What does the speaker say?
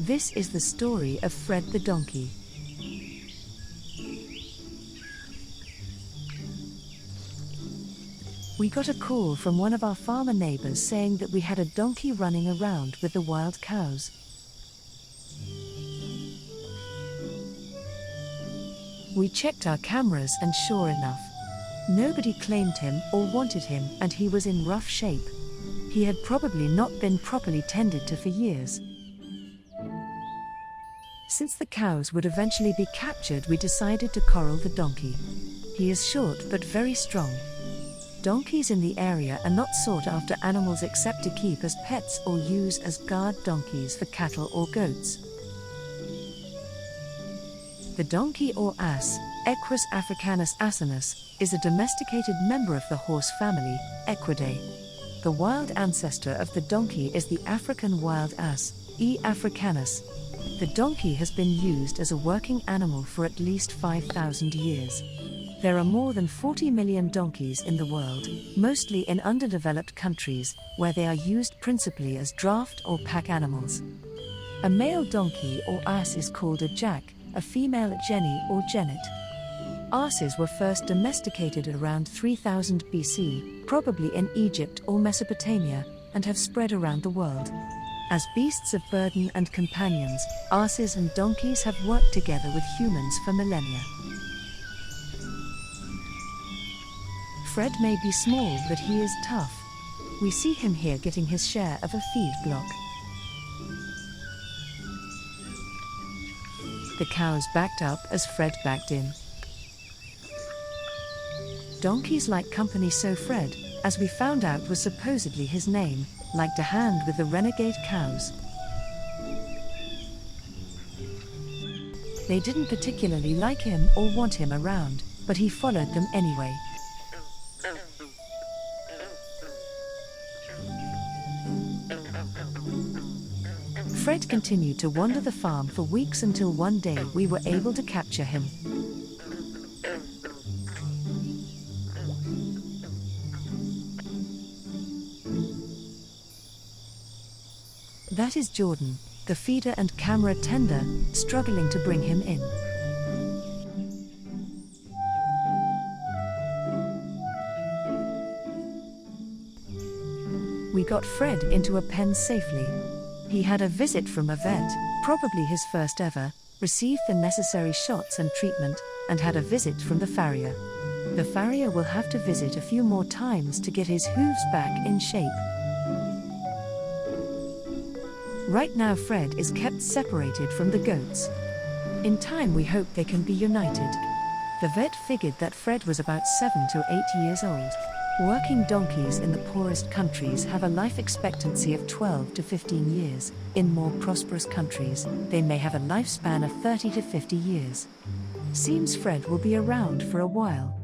This is the story of Fred the donkey. We got a call from one of our farmer neighbors saying that we had a donkey running around with the wild cows. We checked our cameras and sure enough, nobody claimed him or wanted him, and he was in rough shape. He had probably not been properly tended to for years. Since the cows would eventually be captured, we decided to corral the donkey. He is short but very strong. Donkeys in the area are not sought after animals except to keep as pets or use as guard donkeys for cattle or goats. The donkey or ass, Equus africanus asinus, is a domesticated member of the horse family, Equidae. The wild ancestor of the donkey is the African wild ass, E. africanus. The donkey has been used as a working animal for at least 5,000 years. There are more than 40 million donkeys in the world, mostly in underdeveloped countries, where they are used principally as draft or pack animals. A male donkey or ass is called a jack, a female a jenny or jennet. Asses were first domesticated around 3000 BC, probably in Egypt or Mesopotamia, and have spread around the world. As beasts of burden and companions, asses and donkeys have worked together with humans for millennia. Fred may be small, but he is tough. We see him here getting his share of a feed block. The cows backed up as Fred backed in. Donkeys like company, so Fred, as we found out was supposedly his name, liked a hand with the renegade cows. They didn't particularly like him or want him around, but he followed them anyway. Fred continued to wander the farm for weeks until one day we were able to capture him. That is Jordan, the feeder and camera tender, struggling to bring him in. We got Fred into a pen safely. He had a visit from a vet, probably his first ever, received the necessary shots and treatment, and had a visit from the farrier. The farrier will have to visit a few more times to get his hooves back in shape. Right now Fred is kept separated from the goats. In time we hope they can be united. The vet figured that Fred was about 7 to 8 years old. Working donkeys in the poorest countries have a life expectancy of 12 to 15 years. In more prosperous countries, they may have a lifespan of 30 to 50 years. Seems Fred will be around for a while.